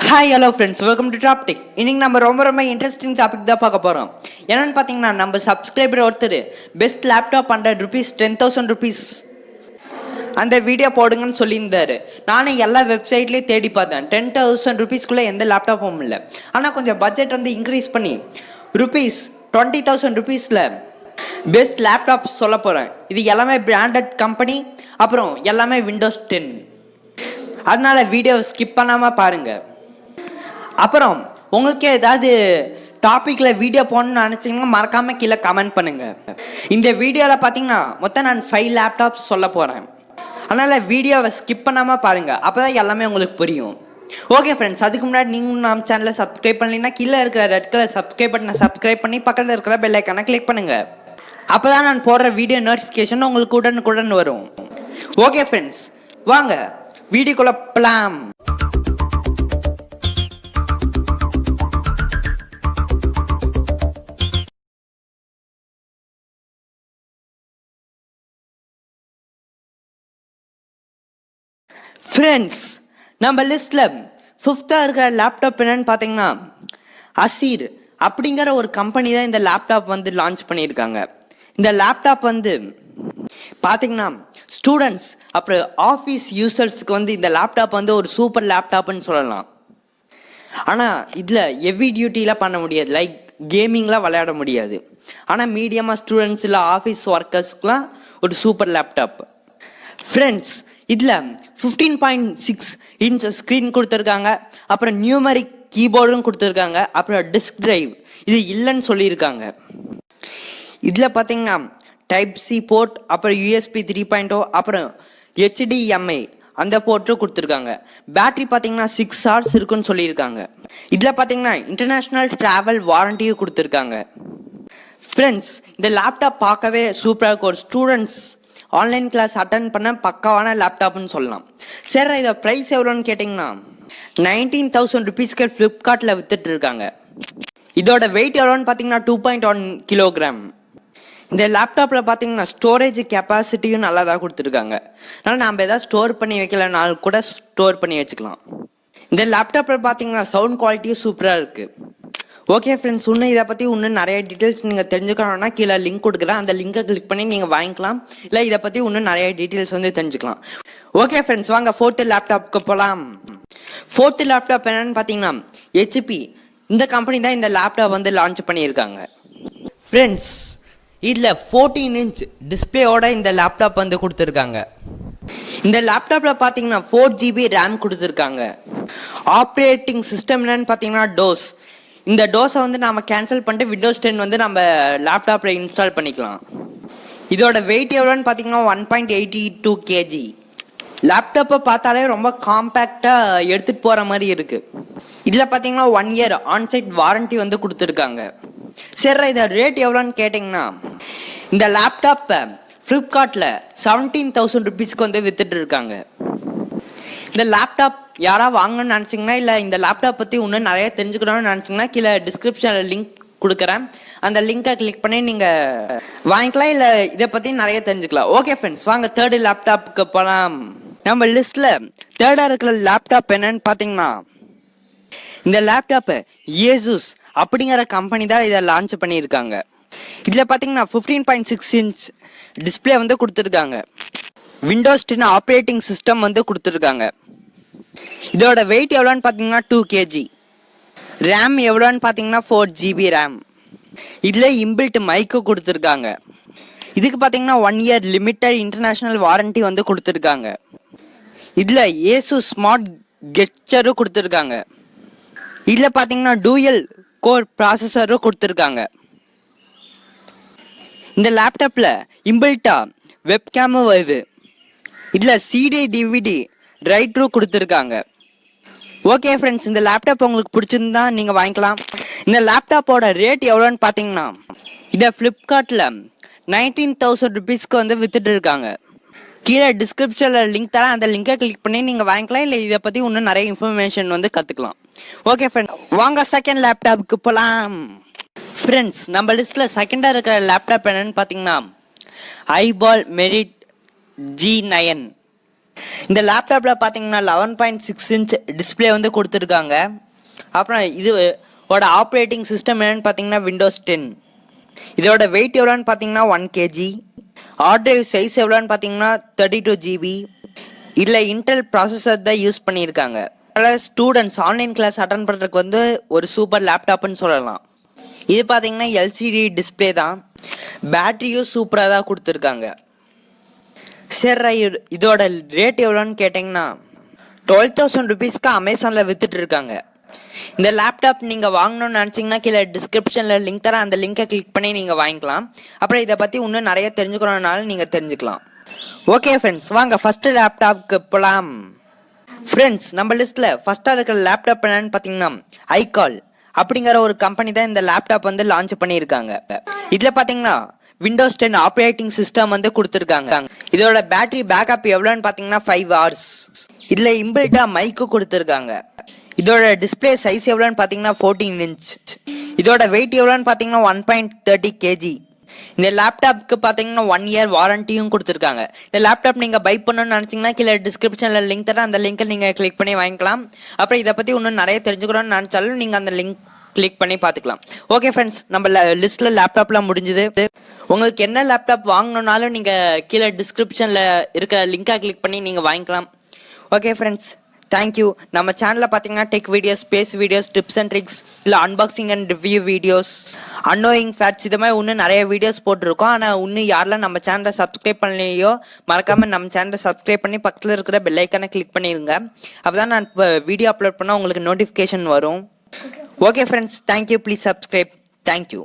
Hi hello friends, welcome to topic. இன்னைக்கு நம்ம ரொம்ப இன்ட்ரெஸ்டிங் டாபிக் தான் பார்க்க போகிறோம். என்னென்னு பார்த்தீங்கன்னா, நம்ம சப்ஸ்கிரைபர் ஒருத்தர் பெஸ்ட் லேப்டாப் ₹100 10,000 அந்த வீடியோ போடுங்கன்னு சொல்லியிருந்தாரு. நானும் எல்லா வெப்சைட்லேயும் தேடி பார்த்தேன். ₹10,000 எந்த லேப்டாப்பும் இல்லை. ஆனால் கொஞ்சம் பட்ஜெட் வந்து இன்க்ரீஸ் பண்ணி ₹20,000 பெஸ்ட் லேப்டாப் சொல்ல போகிறேன். இது எல்லாமே பிராண்டட் கம்பெனி, அப்புறம் எல்லாமே Windows 10. அதனால வீடியோ ஸ்கிப் பண்ணாமல் பாருங்கள். அப்புறம் உங்களுக்கு ஏதாவது டாப்பிக்கில் வீடியோ போடணும்னு நினச்சிங்கன்னா மறக்காமல் கீழே கமெண்ட் பண்ணுங்கள். இந்த வீடியோவில் பார்த்தீங்கன்னா மொத்தம் நான் 5 லேப்டாப்ஸ் சொல்ல போகிறேன். அதனால் வீடியோவை ஸ்கிப் பண்ணாமல் பாருங்கள். அப்போ தான் எல்லாமே உங்களுக்கு புரியும். ஓகே ஃப்ரெண்ட்ஸ், அதுக்கு முன்னாடி நீங்கள் நம்ம சேனலை சப்ஸ்கிரைப் பண்ணலைன்னா கீழே இருக்கிற ரெட் கலர் சப்ஸ்கிரைப் பட்டனை சப்ஸ்கிரைப் பண்ணி பக்கத்தில் இருக்கிற பெல் ஐக்கானை கிளிக் பண்ணுங்கள். அப்போ தான் நான் போடுற வீடியோ நோட்டிஃபிகேஷன் உங்களுக்கு உடனுக்குடன் வரும். ஓகே ஃப்ரெண்ட்ஸ், வாங்க வீடியோக்குள்ளே போகலாம். ஃப்ரெண்ட்ஸ், நம்ம லிஸ்ட்டில் 5th இருக்கிற லேப்டாப் என்னன்னு பார்த்தீங்கன்னா அசீர் அப்படிங்கிற ஒரு கம்பெனி தான் இந்த லேப்டாப் வந்து லான்ச் பண்ணியிருக்காங்க. இந்த லேப்டாப் வந்து பார்த்தீங்கன்னா ஸ்டூடெண்ட்ஸ் அப்புறம் ஆஃபீஸ் யூசர்ஸுக்கு வந்து இந்த லேப்டாப் வந்து ஒரு சூப்பர் லேப்டாப்னு சொல்லலாம். ஆனால் இதில் ஹெவி டியூட்டிலாம் பண்ண முடியாது, லைக் கேமிங்லாம் விளையாட முடியாது. ஆனால் மீடியமாக ஸ்டூடெண்ட்ஸ் இல்லை ஆஃபீஸ் ஒர்க்கர்ஸ்க்குலாம் ஒரு சூப்பர் லேப்டாப். ஃப்ரெண்ட்ஸ், இதில் 15.6 இன்ச் ஸ்க்ரீன் கொடுத்துருக்காங்க, அப்புறம் நியூமரிக் கீபோர்டும் கொடுத்துருக்காங்க, அப்புறம் டிஸ்க் டிரைவ் இது இல்லைன்னு சொல்லியிருக்காங்க. இதில் பார்த்தீங்கன்னா டைப்-C போர்ட், அப்புறம் USB 3.0, அப்புறம் HDMI அந்த போர்ட்டும் கொடுத்துருக்காங்க. பேட்டரி பார்த்தீங்கன்னா 6 hours இருக்குன்னு சொல்லியிருக்காங்க. இதில் பார்த்தீங்கன்னா இன்டர்நேஷ்னல் ட்ராவல் வாரண்டியும் கொடுத்துருக்காங்க. ஃப்ரெண்ட்ஸ், இந்த லேப்டாப் பார்க்கவே சூப்பராக இருக்கும். ஒரு ஸ்டூடெண்ட்ஸ் ஆன்லைன் கிளாஸ் அட்டன் பண்ண பக்காவான லேப்டாப்னு சொல்லலாம். சரி, இதை ப்ரைஸ் எவ்வளோன்னு கேட்டிங்கன்னா ₹19,000 ஃப்ளிப்கார்ட்டில் வித்துட்டு இருக்காங்க. இதோட வெயிட் எவ்வளோன்னு பார்த்தீங்கன்னா 2.1 கிலோகிராம். இந்த லேப்டாப்பில் பார்த்தீங்கன்னா ஸ்டோரேஜ் கெப்பாசிட்டியும் நல்லா தான் கொடுத்துருக்காங்க. அதனால் நம்ம எதாவது ஸ்டோர் பண்ணி வைக்கலனாலும் கூட ஸ்டோர் பண்ணி வச்சுக்கலாம். இந்த லேப்டாப்பில் பார்த்தீங்கன்னா சவுண்ட் குவாலிட்டியும் சூப்பராக இருக்குது. ஓகே ஃப்ரெண்ட்ஸ், இன்னும் இதை பற்றி இன்னும் நிறைய டீட்டெயில்ஸ் நீங்கள் தெரிஞ்சுக்கணும்னா கீழே லிங்க் கொடுக்குறேன். அந்த லிங்கை கிளிக் பண்ணி நீங்கள் வாங்கிக்கலாம். இல்லை இதை பற்றி இன்னும் நிறைய டீட்டெயில்ஸ் வந்து தெரிஞ்சுக்கலாம். ஓகே ஃப்ரெண்ட்ஸ், வாங்க 4th லேப்டாப்புக்கு போகலாம். 4th லேப்டாப் என்னன்னு பார்த்தீங்கன்னா HP. இந்த கம்பெனி தான் இந்த லேப்டாப் வந்து லான்ச் பண்ணியிருக்காங்க. ஃப்ரெண்ட்ஸ், இதில் 14 இன்ச் டிஸ்பிளேயோட இந்த லேப்டாப் வந்து கொடுத்துருக்காங்க. இந்த லேப்டாப்பில் பார்த்தீங்கன்னா 4GB ரேம் கொடுத்துருக்காங்க. ஆப்ரேட்டிங் சிஸ்டம் என்னன்னு பார்த்தீங்கன்னா டோஸ். இந்த டோஸை வந்து நம்ம கேன்சல் பண்ணிட்டு Windows 10 வந்து நம்ம லேப்டாப்பில் இன்ஸ்டால் பண்ணிக்கலாம். இதோட வெயிட் எவ்வளோன்னு பார்த்தீங்கன்னா 1.82 kg. லேப்டாப்பை பார்த்தாலே ரொம்ப காம்பேக்டாக எடுத்துகிட்டு போகிற மாதிரி இருக்குது. இதில் பார்த்தீங்கன்னா 1 year ஆன்சைட் வாரண்ட்டி வந்து கொடுத்துருக்காங்க. சரி, இதை ரேட் எவ்வளோன்னு கேட்டிங்கன்னா இந்த லேப்டாப்பை ஃப்ளிப்கார்ட்டில் ₹17,000 வந்து வித்துட்டு இருக்காங்க. இந்த லேப்டாப் யாராவது வாங்கணும்னு நினச்சிங்கன்னா, இல்லை இந்த லேப்டாப் பற்றி இன்னும் நிறைய தெரிஞ்சுக்கணும்னு நினச்சிங்கன்னா கீழே டிஸ்கிரிப்ஷனில் லிங்க் கொடுக்குறேன். அந்த லிங்கை கிளிக் பண்ணி நீங்கள் வாங்கிக்கலாம், இல்லை இதை பற்றி நிறைய தெரிஞ்சுக்கலாம். ஓகே ஃப்ரெண்ட்ஸ், வாங்க 3rd லேப்டாப்புக்கு போகலாம். நம்ம லிஸ்ட்டில் 3rd இருக்கிற லேப்டாப் என்னன்னு பார்த்தீங்கன்னா இந்த லேப்டாப்பு ஏசூஸ் அப்படிங்கிற கம்பெனி தான் இதை லான்ச் பண்ணியிருக்காங்க. இதில் பார்த்தீங்கன்னா 15.6 இன்ச் டிஸ்பிளே வந்து கொடுத்துருக்காங்க. Windows 10 ஆப்ரேட்டிங் சிஸ்டம் வந்து கொடுத்துருக்காங்க. இதோட வெயிட் எவ்வளோன்னு பார்த்தீங்கன்னா 2 kg. ரேம் எவ்வளோன்னு பார்த்தீங்கன்னா 4GB ரேம். இதில் இன்பில்ட் மைக்கு கொடுத்துருக்காங்க. இதுக்கு பார்த்தீங்கன்னா 1 year லிமிட்டட் இன்டர்நேஷ்னல் வாரண்ட்டி வந்து கொடுத்துருக்காங்க. இதில் ஏசூஸ் ஸ்மார்ட் கெஸ்டரும் கொடுத்துருக்காங்க. இதில் பார்த்தீங்கன்னா டூயல் கோர் ப்ராசஸரும் கொடுத்துருக்காங்க. இந்த லேப்டாப்பில் இன்பில்ட்டாக வெப்கேமும் வருது. இதில் CD DVD ரைட்டரும் கொடுத்துருக்காங்க. ஓகே ஃப்ரெண்ட்ஸ், இந்த லேப்டாப் உங்களுக்கு பிடிச்சிருந்தா நீங்கள் வாங்கிக்கலாம். இந்த லேப்டாப்போட ரேட் எவ்வளோன்னு பார்த்தீங்கன்னா இதை ஃப்ளிப்கார்ட்டில் ₹19,000 வந்து வித்துட்டு இருக்காங்க. கீழே டிஸ்கிரிப்ஷனில் லிங்க் தரேன். அந்த லிங்கை கிளிக் பண்ணி நீங்கள் வாங்கிக்கலாம், இல்லை இதை பற்றி இன்னும் நிறைய இன்ஃபர்மேஷன் வந்து கற்றுக்கலாம். ஓகே ஃப்ரெண்ட்ஸ், வாங்க 2nd லேப்டாப்புக்கு போகலாம். ஃப்ரெண்ட்ஸ், நம்ம லிஸ்ட்டில் 2nd இருக்கிற லேப்டாப் என்னன்னு பார்த்தீங்கன்னா ஐபால் மெரிட் G9. இந்த லேப்டாப்பில் பார்த்தீங்கன்னா 11.6 இன்ச் டிஸ்பிளே வந்து கொடுத்துருக்காங்க. அப்புறம் இதோட ஆப்ரேட்டிங் சிஸ்டம் என்னென்னு பார்த்தீங்கன்னா விண்டோஸ் 10. இதோட வெயிட் எவ்வளோன்னு பார்த்தீங்கன்னா 1 kg. ஹார்ட் டிரைவ் சைஸ் எவ்வளோன்னு பார்த்தீங்கன்னா 32 GB. இதில் இன்டெல் ப்ராசஸர் தான் யூஸ் பண்ணியிருக்காங்க. அதனால் ஸ்டூடெண்ட்ஸ் ஆன்லைன் கிளாஸ் அட்டன் பண்ணுறதுக்கு வந்து ஒரு சூப்பர் லேப்டாப்னு சொல்லலாம். இது பார்த்தீங்கன்னா LCD டிஸ்பிளே தான். பேட்டரியும் சூப்பராக தான் கொடுத்துருக்காங்க. சரி, இதோட ரேட் எவ்வளோன்னு கேட்டிங்கன்னா 12,000 ருபீஸ்க்கு அமேசானில் வித்துட்டு இருக்காங்க. இந்த லேப்டாப் நீங்கள் வாங்கணும்னு நினச்சிங்கன்னா கீழே டிஸ்கிரிப்ஷனில் லிங்க் தரேன், அந்த லிங்கை கிளிக் பண்ணி நீங்கள் வாங்கிக்கலாம். அப்புறம் இதை பற்றி இன்னும் நிறைய தெரிஞ்சுக்கணுன்னாலும் நீங்கள் தெரிஞ்சுக்கலாம். ஓகே ஃப்ரெண்ட்ஸ், வாங்க ஃபஸ்ட்டு லேப்டாப்க்கு போகலாம். ஃப்ரெண்ட்ஸ், நம்ம லிஸ்ட்டில் ஃபஸ்ட்டாக இருக்கிற லேப்டாப் என்னன்னு பார்த்தீங்கன்னா ஐகால் அப்படிங்கிற ஒரு கம்பெனி தான் இந்த லேப்டாப் வந்து லான்ச் பண்ணியிருக்காங்க. இதில் பார்த்தீங்கன்னா விண்டோஸ் 10 ஆப்ரேட்டிங் சிஸ்டம் வந்து கொடுத்துருக்காங்க. இதோட பேட்டரி பேக்கப் எவ்வளோன்னு பார்த்தீங்கன்னா 5 hours. இதில் இம்பில்ட்டாக மைக்கு கொடுத்துருக்காங்க. இதோட டிஸ்பிளே சைஸ் எவ்வளோன்னு பார்த்தீங்கன்னா 14 inch. இதோட வெயிட் எவ்வளோன்னு பார்த்தீங்கன்னா 1.30 kg. இந்த லேப்டாப்க்கு பார்த்தீங்கன்னா 1 year வாரண்டியும் கொடுத்துருக்காங்க. இந்த லேப்டாப் நீங்கள் பை பண்ணணும்னு நினச்சிங்கன்னா கீழே டிஸ்கிரிப்ஷனில் லிங்க் தரேன், அந்த லிங்கை நீங்கள் கிளிக் பண்ணி வாங்கிக்கலாம். அப்புறம் இதை பற்றி இன்னும் நிறைய தெரிஞ்சுக்கணும்னு நினச்சாலும் நீங்கள் அந்த லிங்க் கிளிக் பண்ணி பார்த்துக்கலாம். ஓகே ஃப்ரெண்ட்ஸ், நம்ம லிஸ்ட்டில் லேப்டாப்லாம் முடிஞ்சுது. உங்களுக்கு என்ன லேப்டாப் வாங்கணுன்னாலும் நீங்கள் கீழே டிஸ்கிரிப்ஷனில் இருக்கிற லிங்கை கிளிக் பண்ணி நீங்கள் வாங்கிக்கலாம். Okay friends, thank you. நம்ம சேனலில் பார்த்தீங்கன்னா tech videos, space videos, tips and tricks, இல்லை unboxing and review videos, annoying facts, இது மாதிரி இன்னும் நிறைய வீடியோஸ் போட்டிருக்கோம். ஆனால் இன்னும் யாரெல்லாம் நம்ம சேனலை சப்ஸ்கிரைப் பண்ணலையோ மறக்காமல் நம்ம சேனலை சப்ஸ்கிரைப் பண்ணி பக்கத்தில் இருக்கிற பெல் ஐக்கானை கிளிக் பண்ணிடுங்க. அப்போ தான் நான் இப்போ வீடியோ அப்லோட் பண்ணால் உங்களுக்கு நோட்டிஃபிகேஷன் வரும். Okay friends, thank you. Please subscribe. Thank you.